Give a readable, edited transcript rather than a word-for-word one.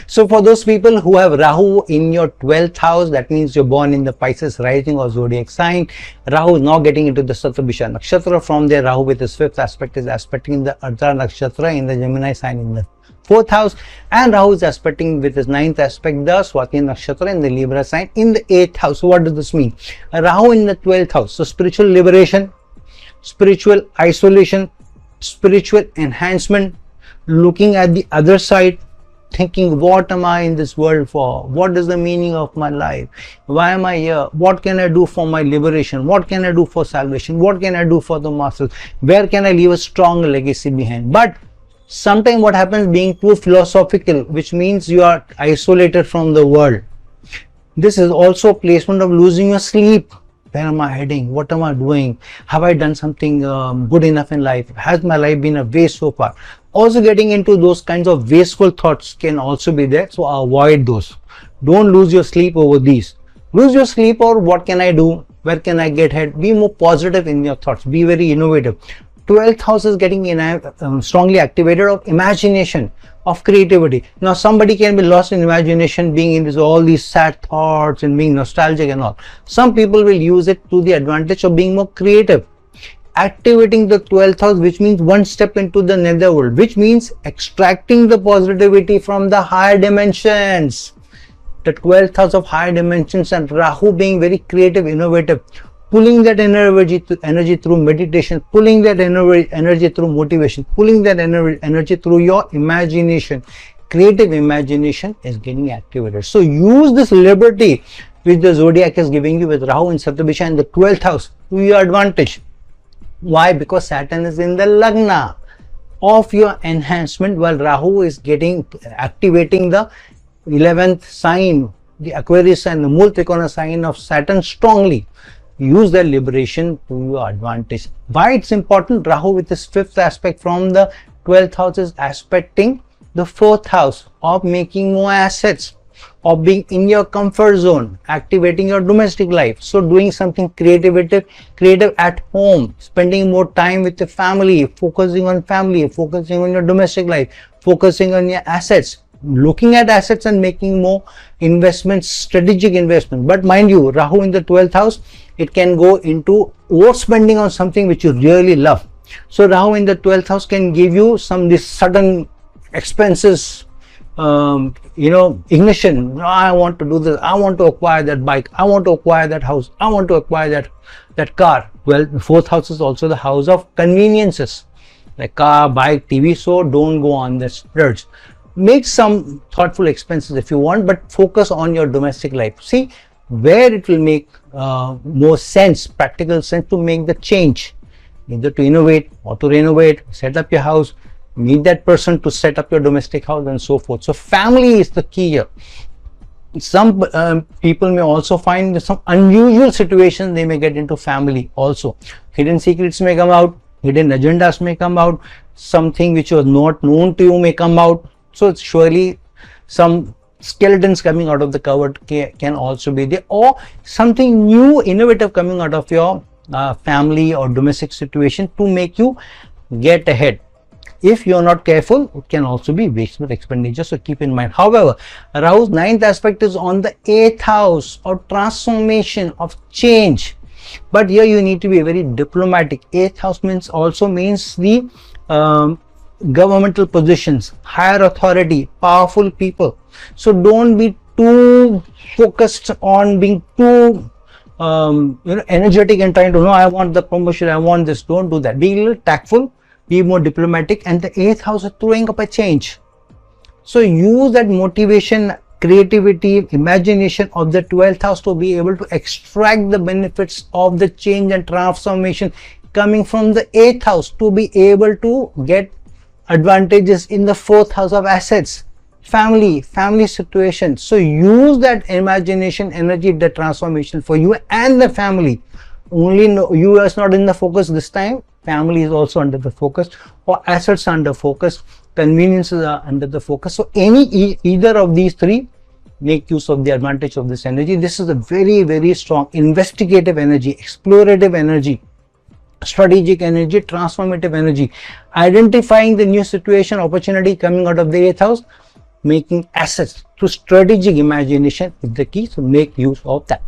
So for those people who have Rahu in your 12th house, that means you're born in the Pisces rising or zodiac sign. Rahu is now getting into the Satabisha Nakshatra. From there, Rahu with his 5th aspect is aspecting the Ardha Nakshatra in the Gemini sign in the 4th house, and Rahu is aspecting with his 9th aspect the Swati Nakshatra in the Libra sign in the 8th house. So what does this mean? Rahu in the 12th house. So spiritual liberation, spiritual isolation, spiritual enhancement, looking at the other side, thinking, what am I in this world for? What is the meaning of my life? Why am I here? What can I do for my liberation? What can I do for salvation? What can I do for the masses? Where can I leave a strong legacy behind? But sometimes what happens, being too philosophical, which means you are isolated from the world. This is also a placement of losing your sleep. Where am I heading? What am I doing? Have I done something good enough in life? Has my life been a waste so far? Also getting into those kinds of wasteful thoughts can also be there. So avoid those. Don't lose your sleep over these. Lose your sleep over what can I do? Where can I get ahead? Be more positive in your thoughts. Be very innovative. 12th house is getting strongly activated of imagination, of creativity. Now somebody can be lost in imagination, being in all these sad thoughts and being nostalgic and all. Some people will use it to the advantage of being more creative. Activating the 12th house, which means one step into the netherworld, which means extracting the positivity from the higher dimensions. The 12th house of higher dimensions and Rahu being very creative, innovative, pulling that energy through meditation, pulling that energy through motivation, pulling that energy through your imagination. Creative imagination is getting activated. So use this liberty which the zodiac is giving you with Rahu and Satabisha in the 12th house to your advantage. Why? Because Saturn is in the Lagna of your enhancement, while Rahu is activating the 11th sign, the Aquarius and the Mool Trikona sign of Saturn strongly. Use the liberation to your advantage. Why it's important? Rahu with his 5th aspect from the 12th house is aspecting the 4th house of making more assets, of being in your comfort zone, activating your domestic life. So doing something creative at home, spending more time with the family, focusing on your domestic life, focusing on your assets, looking at assets and making more investments, strategic investment. But mind you, Rahu in the 12th house, it can go into overspending on something which you really love. So Rahu in the 12th house can give you this sudden expenses, ignition. I want to do this. I want to acquire that bike. I want to acquire that house. I want to acquire that car. Well, the 4th house is also the house of conveniences, like car, bike, TV. So don't go on the splurge. Make some thoughtful expenses if you want, but focus on your domestic life. See where it will make more sense, practical sense to make the change, either to innovate or to renovate, set up your house, meet that person to set up your domestic house and so forth. So family is the key here. Some people may also find some unusual situations they may get into family also. Hidden secrets may come out, hidden agendas may come out, something which was not known to you may come out. So it's surely some skeletons coming out of the cupboard can also be there, or something new, innovative coming out of your family or domestic situation to make you get ahead. If you're not careful, it can also be wasteful expenditure. So keep in mind. However, Rahu's 9th aspect is on the 8th house of transformation, of change. But here you need to be very diplomatic. 8th house also means the governmental positions, higher authority, powerful people. So don't be too focused on being too energetic and trying to know, I want the promotion, I want this. Don't do that. Be a little tactful, be more diplomatic. And the 8th house is throwing up a change. So use that motivation, creativity, imagination of the 12th house to be able to extract the benefits of the change and transformation coming from the 8th house, to be able to get advantages in the 4th house of assets, family situation. So use that imagination, energy, the transformation for you and the family. Only you is not in the focus this time, family is also under the focus, or assets under focus, conveniences are under the focus. So either of these three, make use of the advantage of this energy. This is a very, very strong investigative energy, explorative energy, strategic energy, transformative energy, identifying the new situation, opportunity coming out of the 8th house, making assets through strategic imagination is the key. So make use of that.